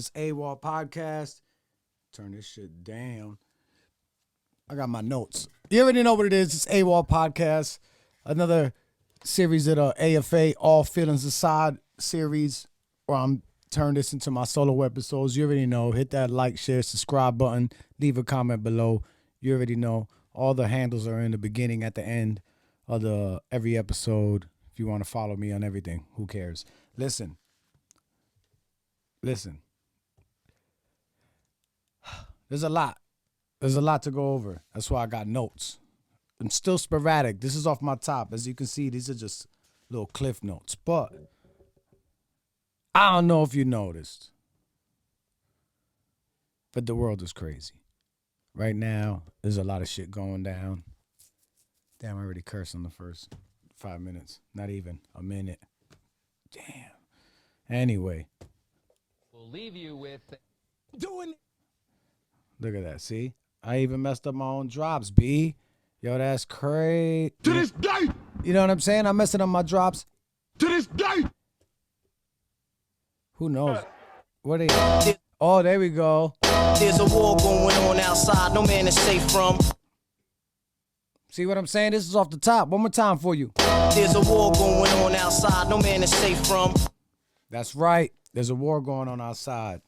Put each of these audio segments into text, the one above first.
It's AWOL podcast. Turn this shit down. I got my notes. You already know what it is. It's AWOL podcast. Another series of the AFA, All Feelings Aside series, where I'm turning this into my solo episodes. You already know. Hit that like, share, subscribe button. Leave a comment below. You already know. All the handles are in the beginning, at the end of every episode. If you want to follow me on everything, who cares? Listen. There's a lot. There's a lot to go over. That's why I got notes. I'm still sporadic. This is off my top. As you can see, these are just little cliff notes. But I don't know if you noticed, but the world is crazy. Right now, there's a lot of shit going down. Damn, I already cursed in the first 5 minutes. Not even a minute. Damn. Anyway. We'll leave you with doing it. Look at that. See? I even messed up my own drops, B. Yo, that's crazy. To this day. You know what I'm saying? I'm messing up my drops. To this day. Who knows? What are they? Oh, there we go. There's a war going on outside. No man is safe from. See what I'm saying? This is off the top. One more time for you. There's a war going on outside. No man is safe from. That's right. There's a war going on outside.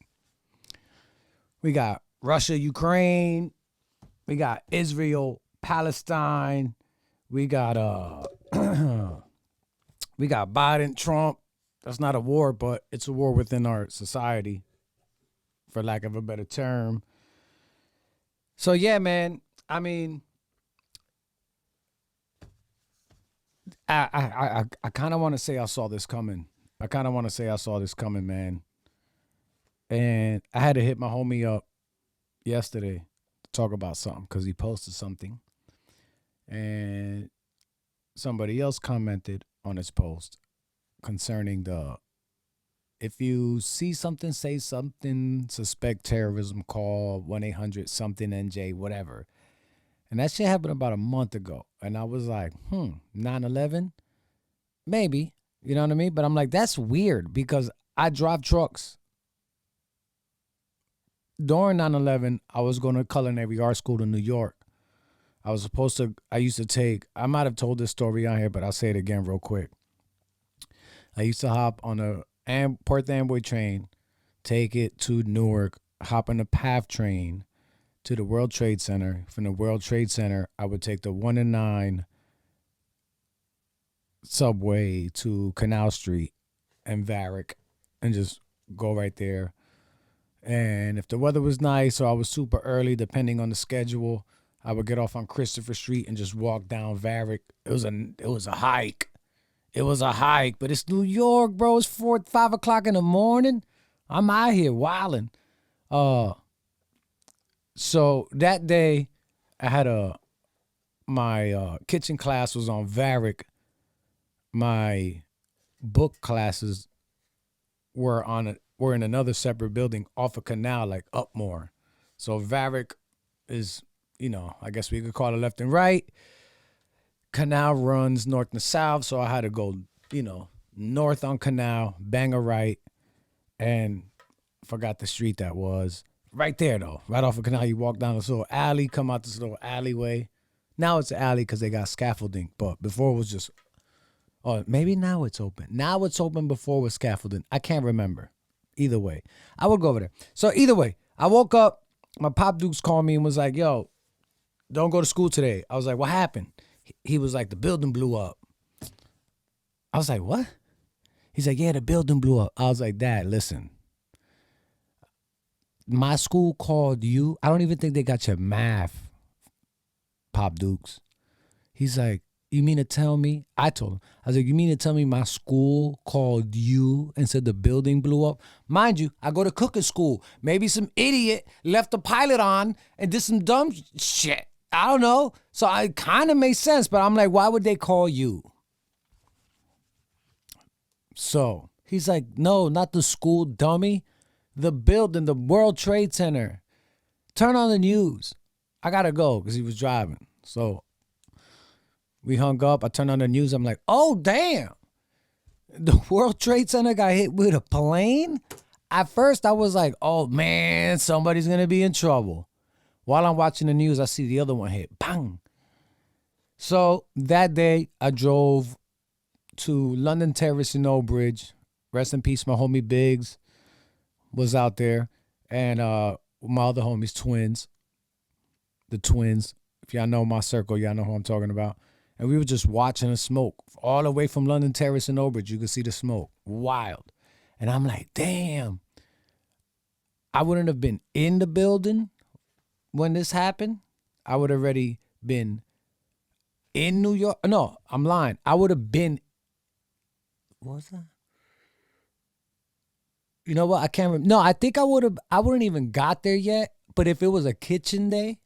We got Russia, Ukraine. We got Israel, Palestine. We got we got Biden, Trump. That's not a war, but it's a war within our society, for lack of a better term. So yeah, man. I mean, I kind of want to say I saw this coming. Man. And I had to hit my homie up yesterday to talk about something because he posted something. And somebody else commented on his post concerning if you see something, say something, suspect terrorism, call 1-800-something-NJ, whatever. And that shit happened about a month ago. And I was like, 9/11? Maybe. You know what I mean? But I'm like, that's weird because I drive trucks. During 9/11, I was going to culinary art school in New York. I might have told this story on here, but I'll say it again real quick. I used to hop on a Perth Amboy train, take it to Newark, hop on the PATH train to the World Trade Center. From the World Trade Center, I would take the 1 and 9 subway to Canal Street and Varick and just go right there. And if the weather was nice or I was super early, depending on the schedule, I would get off on Christopher Street and just walk down Varick. It was a hike. It was a hike, but it's New York, bro. It's 5 o'clock in the morning. I'm out here wilding. So that day, I had my kitchen class was on Varick. My book classes were in another separate building off a canal, like up more. So Varick is, I guess we could call it left and right. Canal runs north and south, so I had to go, north on Canal, bang a right, and forgot the street that was. Right there, though. Right off of Canal, you walk down this little alley, come out this little alleyway. Now it's an alley because they got scaffolding, but before it was just, maybe now it's open. Now it's open, before it was scaffolding. I can't remember. Either way, I would go over there. So either way, I woke up, my Pop Dukes called me and was like, yo, don't go to school today. I was like, what happened? He was like, the building blew up. I was like, what? He's like, yeah, the building blew up. I was like, Dad, listen. My school called you. I don't even think they got your math, Pop Dukes. He's like, you mean to tell me? I told him. I was like, you mean to tell me my school called you and said the building blew up? Mind you, I go to cooking school. Maybe some idiot left the pilot on and did some dumb shit. I don't know. So it kind of makes sense, but I'm like, why would they call you? So he's like, no, not the school, dummy. The building, the World Trade Center. Turn on the news. I got to go because he was driving. So we hung up. I turned on the news. I'm like, oh, damn. The World Trade Center got hit with a plane? at first I was like, oh man, somebody's gonna be in trouble. While I'm watching the news, I see the other one hit. Bang. So that day I drove to London Terrace in Old Bridge. Rest in peace, my homie Biggs was out there. And my other homies, twins. The twins. If y'all know my circle, y'all know who I'm talking about. And we were just watching the smoke. All the way from London Terrace in Old Bridge, you could see the smoke. Wild. And I'm like, damn. I wouldn't have been in the building when this happened. I would have already been in New York. No, I'm lying. I would have been. What was that? You know what? I can't remember. No, I think I wouldn't even got there yet. But if it was a kitchen day,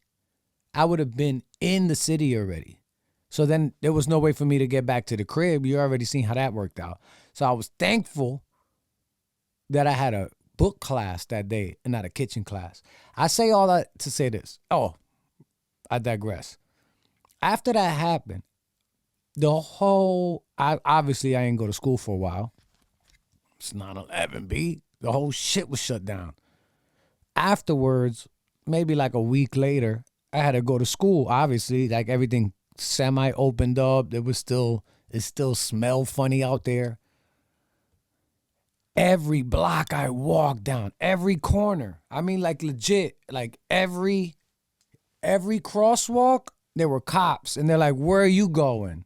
I would have been in the city already. So then there was no way for me to get back to the crib. You already seen how that worked out. So I was thankful that I had a book class that day and not a kitchen class. I say all that to say this. Oh, I digress. After that happened, obviously I didn't go to school for a while. It's 9/11, the whole shit was shut down. Afterwards, maybe like a week later, I had to go to school. Obviously, like everything semi opened up. It still smelled funny out there. Every block I walked down, every corner. I mean, like legit, like every crosswalk, there were cops. And they're like, where are you going?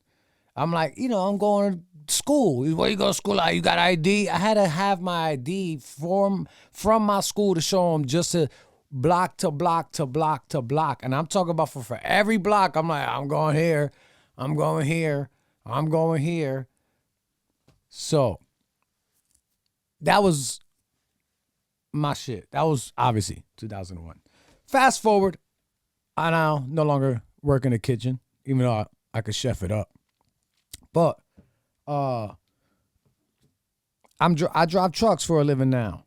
I'm like, I'm going to school. Where you go to school? Like, you got ID? I had to have my ID from my school to show them just to block to block to block to block. And I'm talking about for every block, I'm like, I'm going here. I'm going here. I'm going here. So that was my shit. That was obviously 2001. Fast forward, I now no longer work in the kitchen, even though I could chef it up. But I drive trucks for a living now.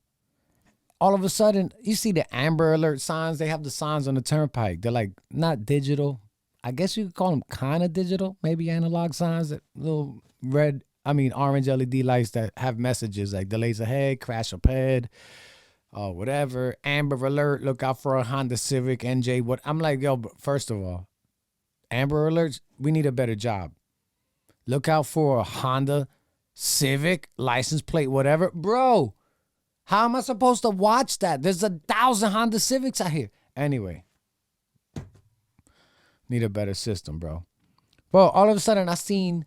All of a sudden, you see the Amber Alert signs. They have the signs on the turnpike. They're like not digital. I guess you could call them kind of digital, maybe analog signs, that little orange LED lights that have messages like delays ahead, crash ahead, whatever. Amber Alert, look out for a Honda Civic, NJ. What? I'm like, yo, but first of all, Amber Alerts, we need a better job. Look out for a Honda Civic, license plate, whatever. Bro, how am I supposed to watch that? There's 1,000 Honda Civics out here. Anyway, need a better system, bro. Well, all of a sudden, I seen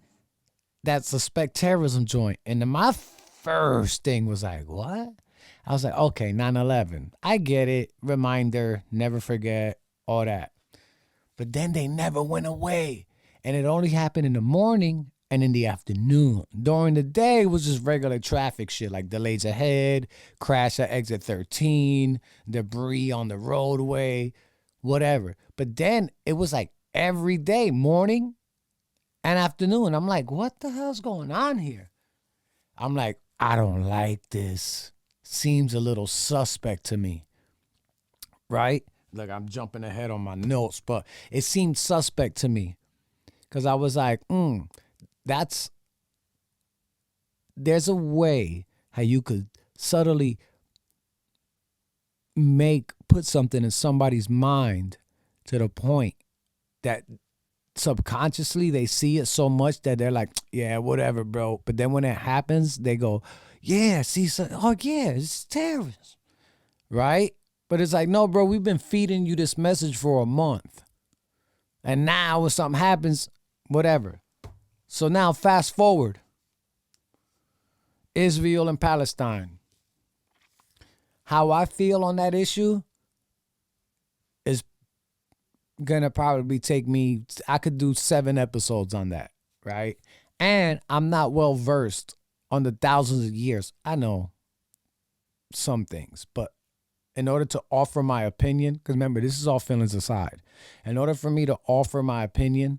that suspect terrorism joint. And then my first thing was like, what? I was like, okay, 9/11. I get it. Reminder, never forget, all that. But then they never went away. And it only happened in the morning and in the afternoon. During the day, it was just regular traffic shit, like delays ahead, crash at exit 13, debris on the roadway, whatever. But then it was like every day, morning and afternoon. I'm like, what the hell's going on here? I'm like, I don't like this. Seems a little suspect to me, right? Like, I'm jumping ahead on my notes, but it seemed suspect to me. Because I was like, there's a way how you could subtly put something in somebody's mind to the point that subconsciously they see it so much that they're like, yeah, whatever, bro. But then when it happens, they go, yeah, it's terrorism, right? But it's like, no, bro, we've been feeding you this message for a month. And now when something happens, whatever. So now fast forward. Israel and Palestine. How I feel on that issue is gonna probably take me, I could do 7 episodes on that, right? And I'm not well versed on the thousands of years. I know some things, but in order to offer my opinion, because remember, this is all feelings aside. In order for me to offer my opinion,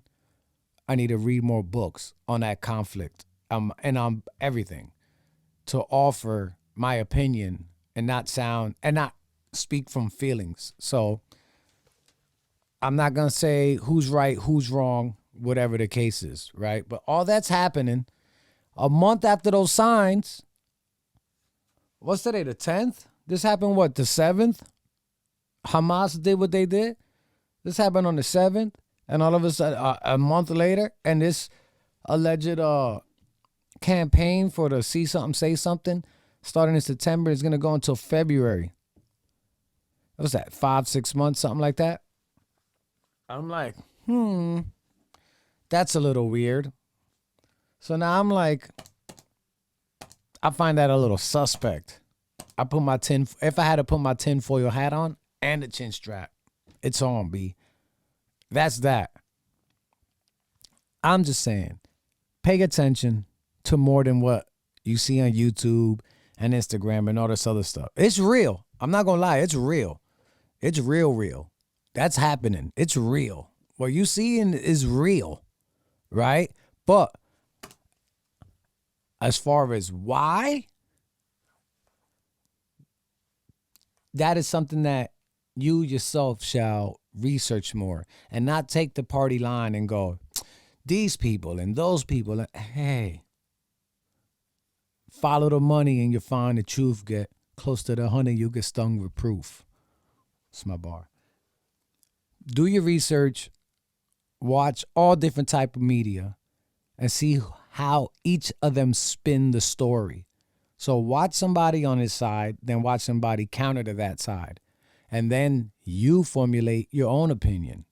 I need to read more books on that conflict and on everything to offer my opinion and not speak from feelings. So I'm not going to say who's right, who's wrong, whatever the case is, right? But all that's happening a month after those signs. What's today, the 10th? This happened what, the 7th? Hamas did what they did. This happened on the 7th, and all of a sudden, a month later, and this alleged campaign for the See Something, Say Something, starting in September, is going to go until February. What was that, 5-6 months, something like that? I'm like, that's a little weird. So now I'm like, I find that a little suspect. If I had to put my tinfoil hat on and the chin strap, it's on, B. That's that. I'm just saying, pay attention to more than what you see on YouTube and Instagram and all this other stuff. It's real. I'm not gonna lie, it's real. It's real. That's happening. It's real. What you seeing is real, right? But as far as why, that is something that you yourself shall research more and not take the party line and go, these people and those people. Hey, follow the money and you find the truth. Get close to the honey, you get stung with proof. It's my bar. Do your research, watch all different type of media, and see how each of them spin the story. So watch somebody on his side, then watch somebody counter to that side. And then you formulate your own opinion,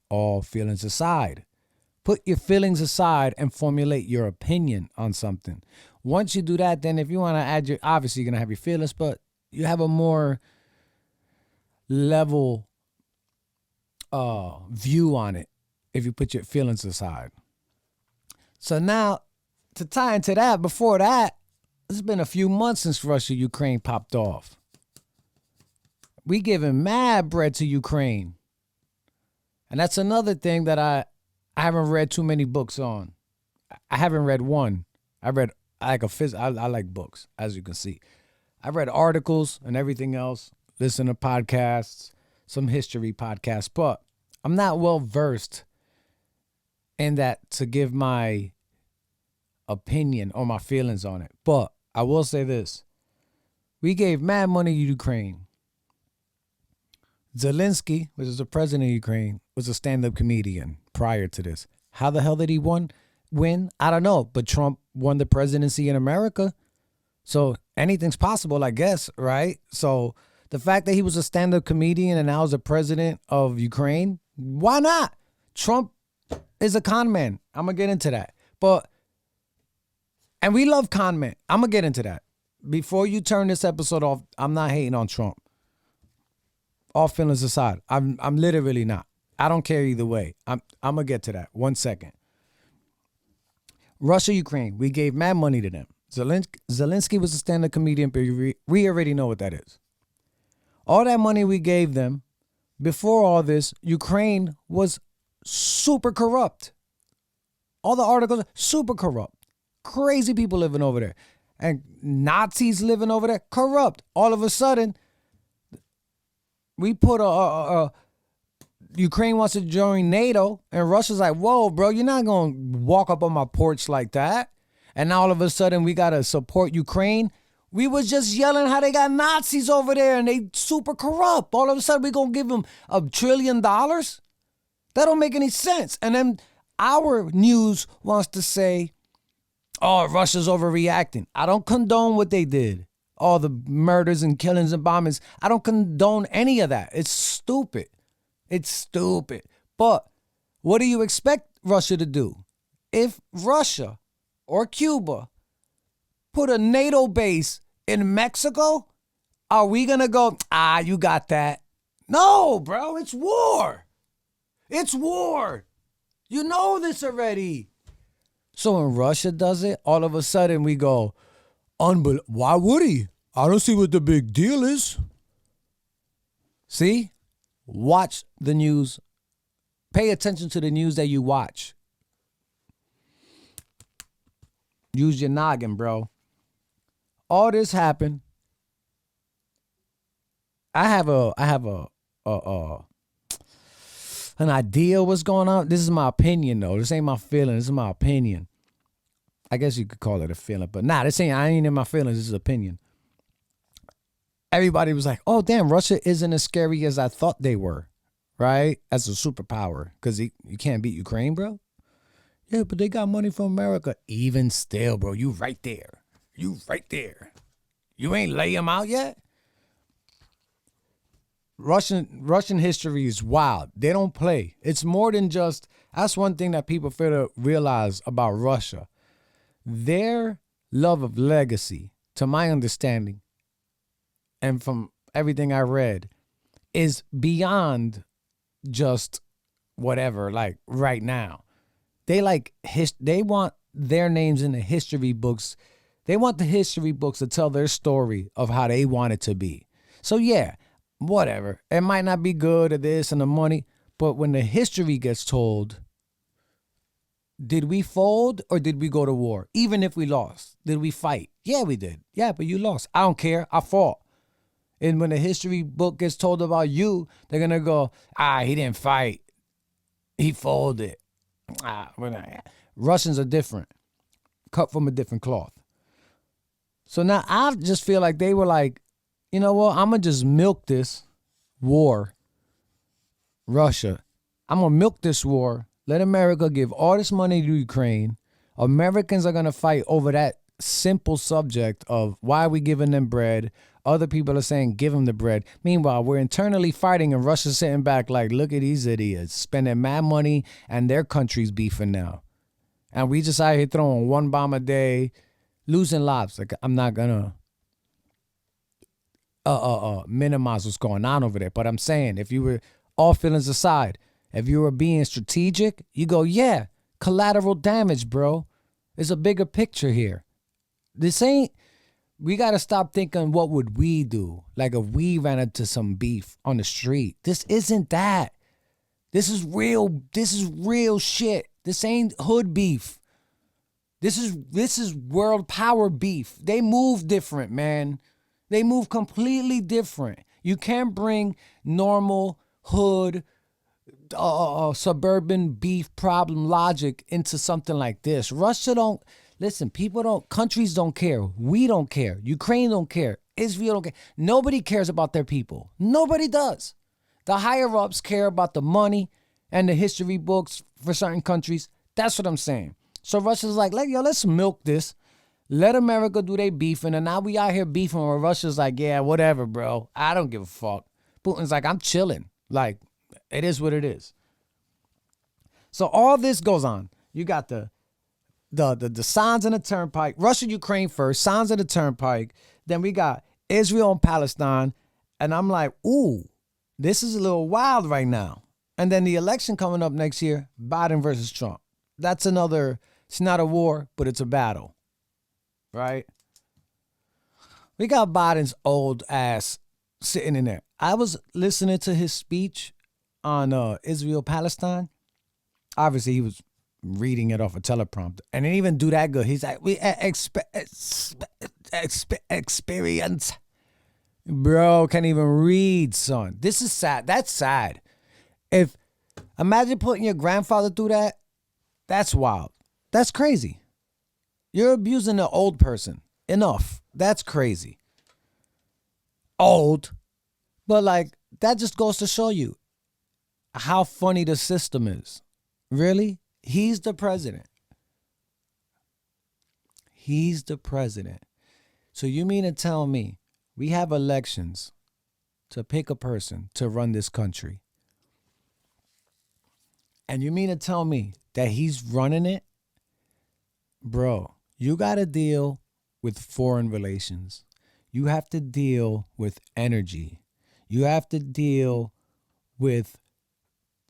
all feelings aside. Put your feelings aside and formulate your opinion on something. Once you do that, then if you want to add obviously you're going to have your feelings, but you have a more level view on it if you put your feelings aside. So now, to tie into that, before that, it's been a few months since Russia-Ukraine popped off. We giving mad bread to Ukraine. And that's another thing that I haven't read too many books on. I haven't read one. I like books, as you can see. I read articles and everything else, listen to podcasts, some history podcasts, but I'm not well versed in that to give my opinion or my feelings on it. But I will say this. We gave mad money to Ukraine. Zelensky, which is the president of Ukraine, was a stand-up comedian prior to this. How the hell did he win? I don't know. But Trump won the presidency in America. So anything's possible, I guess, right? So the fact that he was a stand-up comedian and now is the president of Ukraine, why not? Trump is a con man. I'm going to get into that. And we love con men. I'm going to get into that. Before you turn this episode off, I'm not hating on Trump. All feelings aside, I'm literally not. I don't care either way. I'm going to get to that. 1 second. Russia, Ukraine, we gave mad money to them. Zelensky was a stand-up comedian, but we already know what that is. All that money we gave them, before all this, Ukraine was super corrupt. All the articles, super corrupt. Crazy people living over there. And Nazis living over there, corrupt. All of a sudden, we put Ukraine wants to join NATO, and Russia's like, whoa, bro, you're not going to walk up on my porch like that. And now all of a sudden, we got to support Ukraine. We was just yelling how they got Nazis over there, and they super corrupt. All of a sudden, we going to give them $1 trillion? That don't make any sense. And then our news wants to say, oh, Russia's overreacting. I don't condone what they did. All the murders and killings and bombings. I don't condone any of that. It's stupid. It's stupid. But what do you expect Russia to do? If Russia or Cuba put a NATO base in Mexico, are we going to go, you got that? No, bro, it's war. It's war. You know this already. So when Russia does it, all of a sudden we go, why would he? I don't see what the big deal is. See? Watch the news. Pay attention to the news that you watch. Use your noggin, bro. All this happened. I have an idea what's going on. This is my opinion, though. This ain't my feeling. This is my opinion. I guess you could call it a feeling, but I ain't in my feelings. This is opinion. everybody was like, oh, damn, Russia isn't as scary as I thought they were, right? As a superpower, because you can't beat Ukraine, bro. Yeah, but they got money from America. Even still, bro, you right there. You right there. You ain't lay them out yet? Russian history is wild. They don't play. It's more than just, that's one thing that people fail to realize about Russia. Their love of legacy, to my understanding, and from everything I read, is beyond just whatever, like right now. They they want their names in the history books. They want the history books to tell their story of how they want it to be. So yeah, whatever. It might not be good at this and the money, but when the history gets told, did we fold or did we go to war? Even if we lost, did we fight? Yeah, we did. Yeah, but you lost. I don't care. I fought. And when the history book gets told about you, they're going to go, he didn't fight. He folded. Russians are different. Cut from a different cloth. So now I just feel like they were like, you know what? I'm going to just milk this war, Russia. I'm going to milk this war. Let America give all this money to Ukraine. Americans are going to fight over that simple subject of why are we giving them bread? Other people are saying give them the bread. Meanwhile, we're internally fighting and Russia's sitting back like, look at these idiots spending mad money and their country's beefing now. And we just out here throwing one bomb a day, losing lives. Like, I'm not going to minimize what's going on over there. But I'm saying, if you were, all feelings aside, if you were being strategic, you go, yeah, collateral damage, bro. There's a bigger picture here. This ain't, we got to stop thinking, what would we do? Like if we ran into some beef on the street. This isn't that. This is real shit. This ain't hood beef. This is world power beef. They move different, man. They move completely different. You can't bring normal hood, suburban beef problem logic into something like this. Russia don't, listen, countries don't care. We don't care. Ukraine don't care. Israel don't care. Nobody cares about their people. Nobody does. The higher ups care about the money and the history books for certain countries. That's what I'm saying. So Russia's like, let's milk this. Let America do their beefing. And now we out here beefing where Russia's like, yeah, whatever, bro. I don't give a fuck. Putin's like, I'm chilling. Like, it is what it is. So all this goes on. You got the signs in the turnpike. Russia, Ukraine first. Signs in the turnpike. Then we got Israel and Palestine. And I'm like, ooh, this is a little wild right now. And then the election coming up next year, Biden versus Trump. That's another, it's not a war, but it's a battle. Right? We got Biden's old ass sitting in there. I was listening to his speech on Israel, Palestine. Obviously, he was reading it off a teleprompter. And didn't even do that good. He's like, we experience. Bro, can't even read, son. This is sad. That's sad. Imagine putting your grandfather through that. That's wild. That's crazy. You're abusing an old person. Enough. That's crazy. Old. But like, that just goes to show you how funny the system is. Really? He's the president. He's the president. So you mean to tell me we have elections to pick a person to run this country? And you mean to tell me that he's running it? Bro, you got to deal with foreign relations. You have to deal with energy. You have to deal with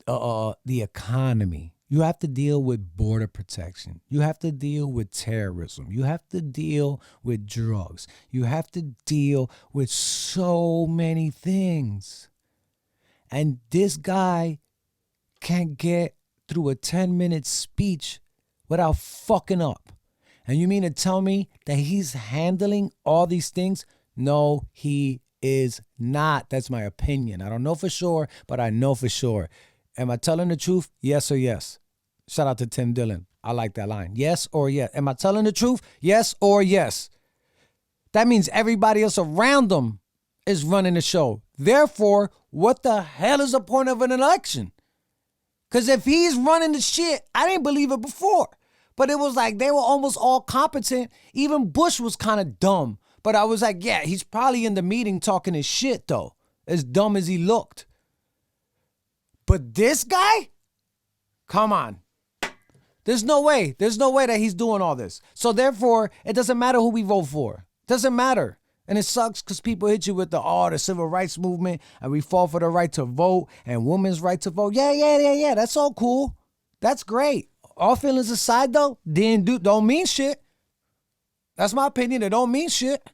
the economy. You have to deal with border protection. You have to deal with terrorism. You have to deal with drugs. You have to deal with so many things. And this guy can't get through a 10-minute speech without fucking up. And you mean to tell me that he's handling all these things? No, he is not. That's my opinion. I don't know for sure, but I know for sure. Am I telling the truth? Yes or yes? Shout out to Tim Dillon. I like that line. Yes or yes? Am I telling the truth? Yes or yes? That means everybody else around him is running the show. Therefore, what the hell is the point of an election? Because if he's running the shit, I didn't believe it before. But it was like they were almost all competent. Even Bush was kind of dumb. But I was like, yeah, he's probably in the meeting talking his shit, though. As dumb as he looked. But this guy? Come on. There's no way. There's no way that he's doing all this. So therefore, it doesn't matter who we vote for. It doesn't matter. And it sucks because people hit you with the civil rights movement and we fought for the right to vote and women's right to vote. Yeah. That's all cool. That's great. All feelings aside, though, don't mean shit. That's my opinion. It don't mean shit.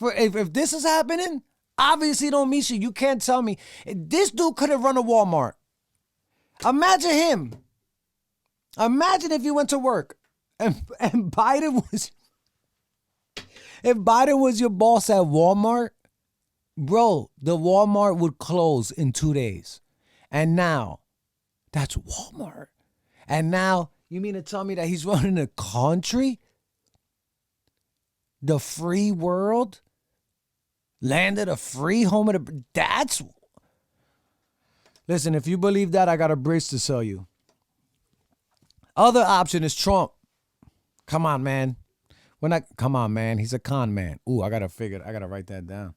If this is happening, obviously it don't mean shit. You can't tell me. This dude could have run a Walmart. Imagine him. Imagine if you went to work and Biden was... If Biden was your boss at Walmart, bro, the Walmart would close in 2 days. And now, that's Walmart. And now, you mean to tell me that he's running a country? The free world? Land of the free, home of the... That's... Listen, if you believe that, I got a bridge to sell you. Other option is Trump. Come on, man. Come on, man. He's a con man. Ooh, I gotta write that down.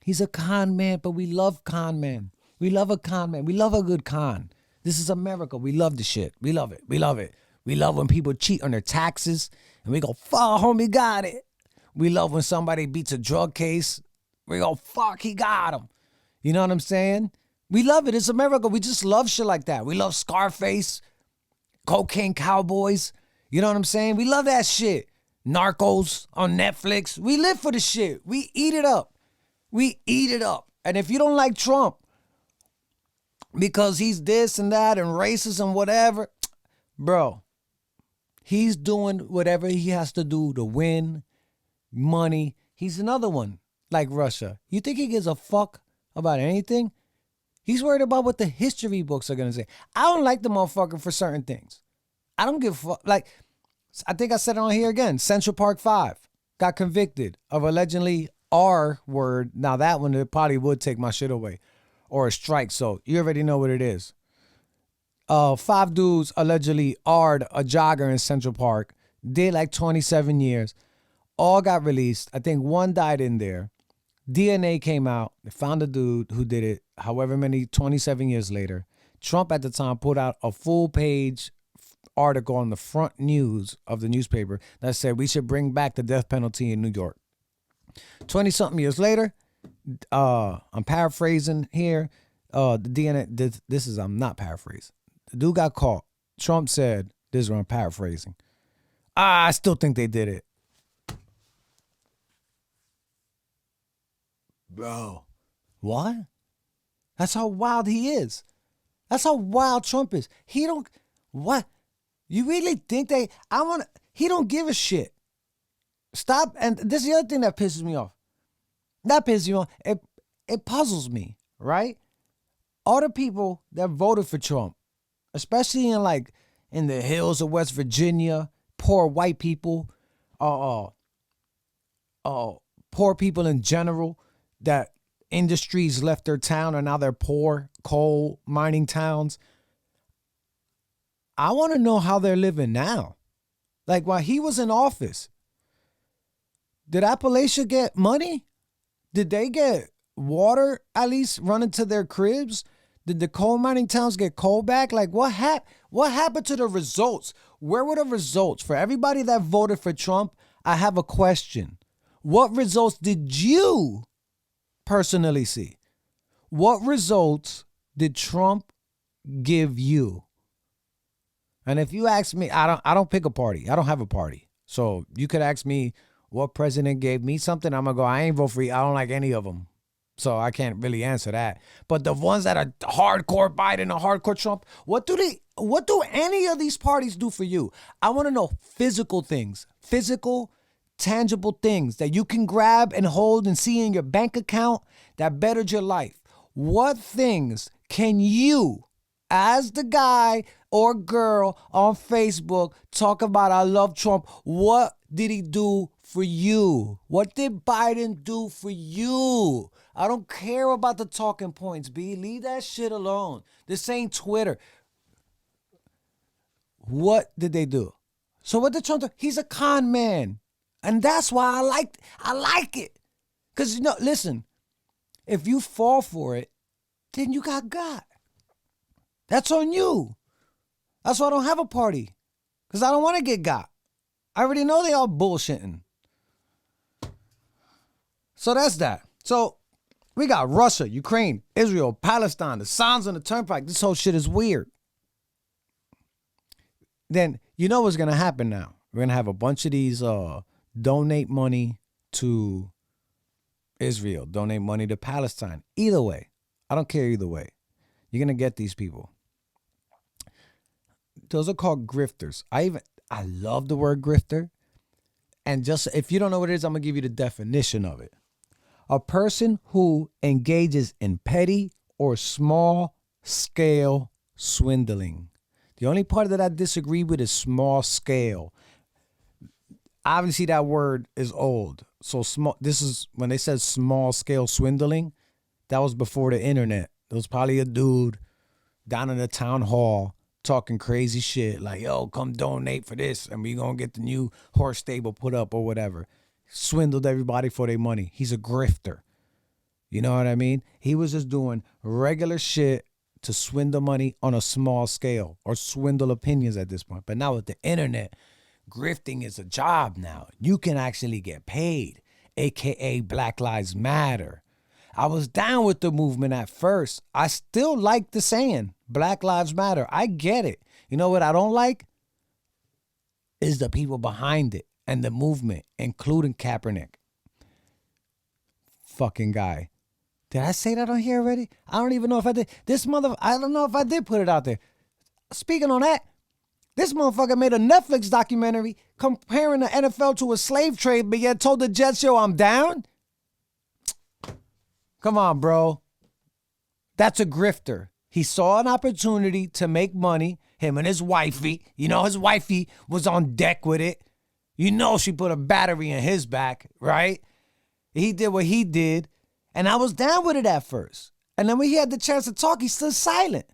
He's a con man, but we love con men. We love a con man. We love a good con. This is America. We love the shit. We love it. We love it. We love when people cheat on their taxes and we go, fuck, homie, got it. We love when somebody beats a drug case. We go, fuck, he got him. You know what I'm saying? We love it. It's America. We just love shit like that. We love Scarface, Cocaine Cowboys. You know what I'm saying? We love that shit. Narcos on Netflix. We live for the shit. We eat it up. We eat it up. And if you don't like Trump because he's this and that and racist and whatever, bro, he's doing whatever he has to do to win money. He's another one like Russia. You think he gives a fuck about anything? He's worried about what the history books are going to say. I don't like the motherfucker for certain things. I don't give a fuck. Like, I think I said it on here again. Central Park 5 got convicted of allegedly R word. Now that one, it probably would take my shit away. Or a strike. So you already know what it is. 5 dudes allegedly R'd a jogger in Central Park. Did like 27 years. All got released. I think one died in there. DNA came out. They found the dude who did it. However many, 27 years later. Trump at the time put out a full page article on the front news of the newspaper that said we should bring back the death penalty in New York. 20-something years later, I'm paraphrasing here. The DNA, this is, I'm not paraphrasing. The dude got caught. Trump said, this is what I'm paraphrasing. I still think they did it. Bro, what? That's how wild he is. That's how wild Trump is. He don't, what? You really think he don't give a shit. Stop. And this is the other thing that pisses me off. That pisses me off. It puzzles me, right? All the people that voted for Trump, especially in the hills of West Virginia, poor white people, poor people in general, that industries left their town and now they're poor, coal mining towns. I want to know how they're living now. Like while he was in office, did Appalachia get money? Did they get water at least running to their cribs? Did the coal mining towns get coal back? Like what happened to the results? Where were the results? For everybody that voted for Trump, I have a question. What results did you personally see? What results did Trump give you? And if you ask me, I don't pick a party. I don't have a party. So you could ask me what president gave me something. I'm going to go, I ain't vote for you. I don't like any of them. So I can't really answer that. But the ones that are hardcore Biden or hardcore Trump, what do any of these parties do for you? I want to know physical things, physical, tangible things that you can grab and hold and see in your bank account that bettered your life. What things can you as the guy or girl on Facebook talk about I love Trump, what did he do for you? What did Biden do for you? I don't care about the talking points, B. Leave that shit alone. This ain't Twitter. What did they do? So what did Trump do? He's a con man. And that's why I like it. Because, listen, if you fall for it, then you got. That's on you. That's why I don't have a party. Because I don't want to get got. I already know they all bullshitting. So that's that. So we got Russia, Ukraine, Israel, Palestine, the signs on the turnpike. This whole shit is weird. Then you know what's going to happen now. We're going to have a bunch of these donate money to Israel, donate money to Palestine. Either way. I don't care either way. You're going to get these people. Those are called grifters. I love the word grifter. And just if you don't know what it is, I'm going to give you the definition of it. A person who engages in petty or small scale swindling. The only part that I disagree with is small scale. Obviously, that word is old. So small. This is when they said small scale swindling. That was before the internet. There was probably a dude down in the town hall talking crazy shit like, yo, come donate for this and we gonna get the new horse stable put up or whatever. Swindled everybody for their money. He's a grifter. You know what I mean? He was just doing regular shit to swindle money on a small scale or swindle opinions at this point. But now with the internet, grifting is a job now. You can actually get paid, aka Black Lives Matter. I was down with the movement at first. I still like the saying, Black Lives Matter. I get it. You know what I don't like? Is the people behind it and the movement, including Kaepernick. Fucking guy. Did I say that on here already? I don't even know if I did. I don't know if I did put it out there. Speaking on that, this motherfucker made a Netflix documentary comparing the NFL to a slave trade, but yet told the Jets, yo, I'm down? Come on, bro. That's a grifter. He saw an opportunity to make money. Him and his wifey. You know, his wifey was on deck with it. You know she put a battery in his back, right? He did what he did. And I was down with it at first. And then when he had the chance to talk, he stood silent.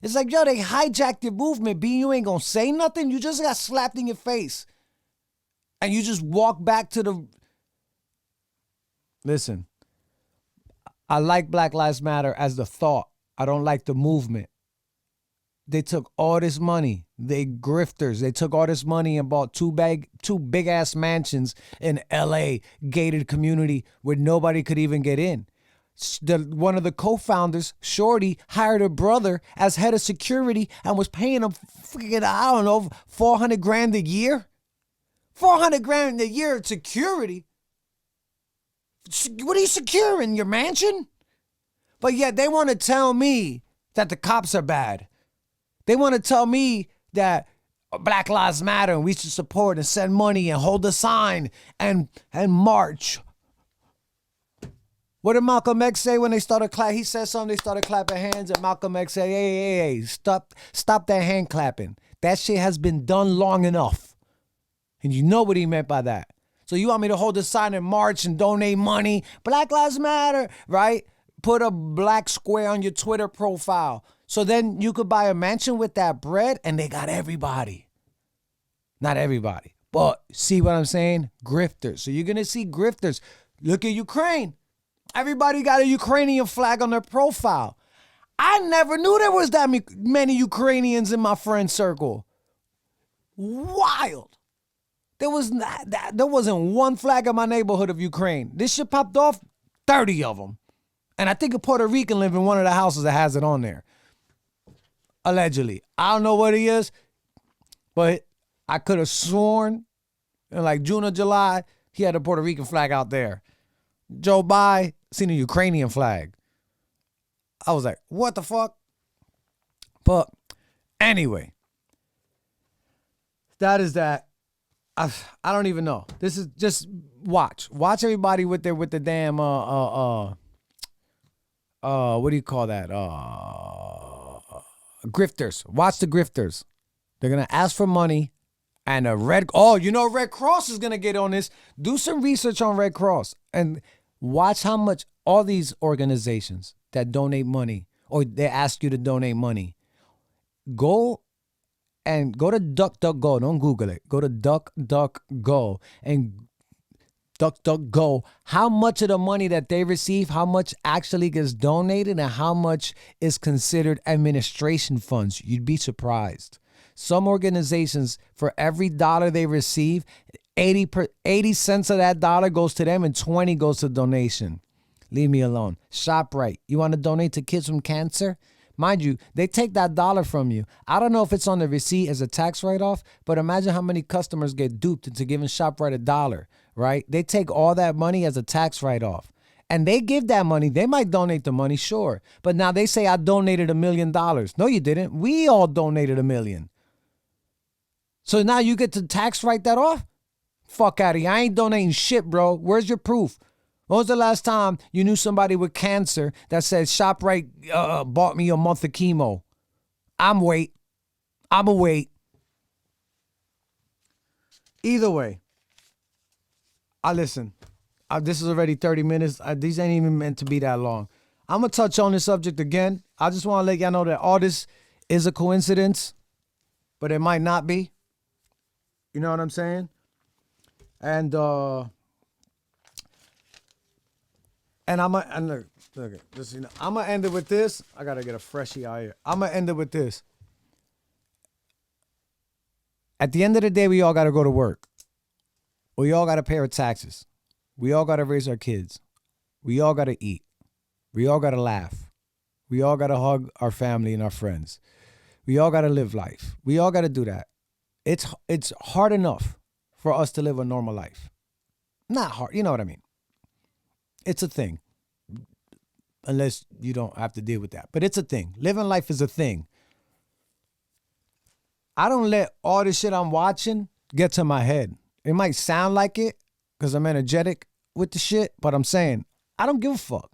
It's like, yo, they hijacked your movement, B. You ain't gonna say nothing. You just got slapped in your face. And you just walk back to the... Listen, I like Black Lives Matter as the thought. I don't like the movement. They took all this money. They grifters. They took all this money and bought two big ass mansions in LA, gated community where nobody could even get in. One of the co-founders, Shorty, hired a brother as head of security and was paying him freaking, I don't know, $400,000 a year. $400,000 a year of security. What are you securing? Your mansion? But yet they want to tell me that the cops are bad. They want to tell me that Black Lives Matter and we should support and send money and hold a sign and march. What did Malcolm X say when they started clapping? He said something, they started clapping hands, and Malcolm X said, hey, stop that hand clapping. That shit has been done long enough. And you know what he meant by that. So you want me to hold a sign and march and donate money? Black Lives Matter, right? Put a black square on your Twitter profile. So then you could buy a mansion with that bread, and they got everybody. Not everybody, but see what I'm saying? Grifters. So you're going to see grifters. Look at Ukraine. Everybody got a Ukrainian flag on their profile. I never knew there was that many Ukrainians in my friend circle. Wild. There wasn't one flag in my neighborhood of Ukraine. This shit popped off, 30 of them. And I think a Puerto Rican live in one of the houses that has it on there. Allegedly. I don't know what he is, but I could have sworn in like June or July, he had a Puerto Rican flag out there. Joe Biden seen a Ukrainian flag. I was like, what the fuck? But anyway, that is that. I don't even know. This is just watch everybody with the damn what do you call that? grifters. Watch the grifters. They're going to ask for money. And Red Cross is going to get on this. Do some research on Red Cross. And watch how much all these organizations that donate money, or they ask you to donate money, go to DuckDuckGo. Don't Google it. Go to DuckDuckGo and DuckDuckGo. How much of the money that they receive, how much actually gets donated, and how much is considered administration funds. You'd be surprised. Some organizations, for every dollar they receive, 80 cents of that dollar goes to them and 20 goes to donation. Leave me alone. ShopRite. You want to donate to kids from cancer? Mind you, they take that dollar from you. I don't know if it's on the receipt as a tax write-off, but imagine how many customers get duped into giving ShopRite $1, right? They take all that money as a tax write-off. And they give that money. They might donate the money, sure. But now they say, I donated $1 million. No, you didn't. We all donated $1 million. So now you get to tax write that off? Fuck out of here. I ain't donating shit, bro. Where's your proof? When was the last time you knew somebody with cancer that said ShopRite bought me a month of chemo? I'm a wait. Either way, listen. This is already 30 minutes. These ain't even meant to be that long. I'm going to touch on this subject again. I just want to let y'all know that all this is a coincidence, but it might not be. You know what I'm saying? And I'm gonna look at this. I'm gonna end it with this. I gotta get a freshie out here. I'm gonna end it with this. At the end of the day, we all gotta go to work. We all gotta pay our taxes. We all gotta raise our kids. We all gotta eat. We all gotta laugh. We all gotta hug our family and our friends. We all gotta live life. We all gotta do that. It's hard enough for us to live a normal life. Not hard, you know what I mean? It's a thing. Unless you don't have to deal with that. But it's a thing. Living life is a thing. I don't let all this shit I'm watching get to my head. It might sound like it because I'm energetic with the shit, but I'm saying, I don't give a fuck.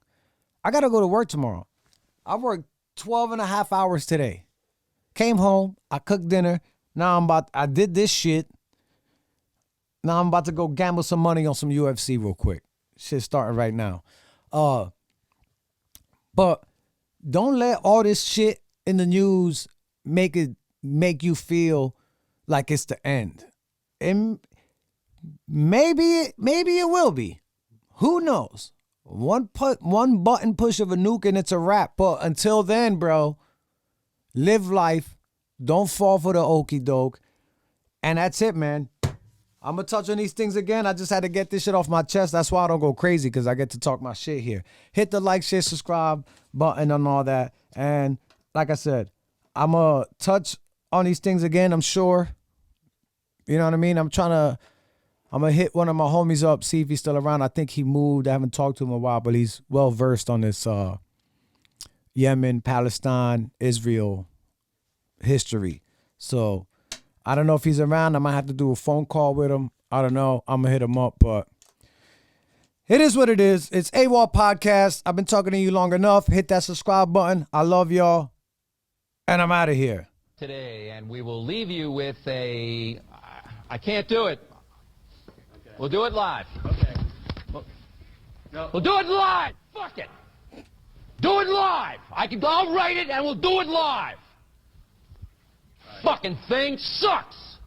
I got to go to work tomorrow. I worked 12 and a half hours today. Came home. I cooked dinner. Now I did this shit. Now I'm about to go gamble some money on some UFC real quick. Shit's starting right now. But don't let all this shit in the news make you feel like it's the end. And maybe it will be. Who knows? One button push of a nuke and it's a wrap. But until then, bro, live life. Don't fall for the okie doke. And that's it, man. I'm going to touch on these things again. I just had to get this shit off my chest. That's why I don't go crazy, because I get to talk my shit here. Hit the like, share, subscribe button and all that. And like I said, I'm going to touch on these things again, I'm sure. You know what I mean? I'm going to hit one of my homies up, see if he's still around. I think he moved. I haven't talked to him in a while, but he's well-versed on this Yemen, Palestine, Israel history. So I don't know if he's around. I might have to do a phone call with him. I don't know. I'm going to hit him up, but it is what it is. It's AWOL Podcast. I've been talking to you long enough. Hit that subscribe button. I love y'all. And I'm out of here. Today, and we will leave you with a... I can't do it. Okay. We'll do it live. Okay. We'll do it live. Fuck it. Do it live. I'll write it and we'll do it live. Right. Fucking thing sucks.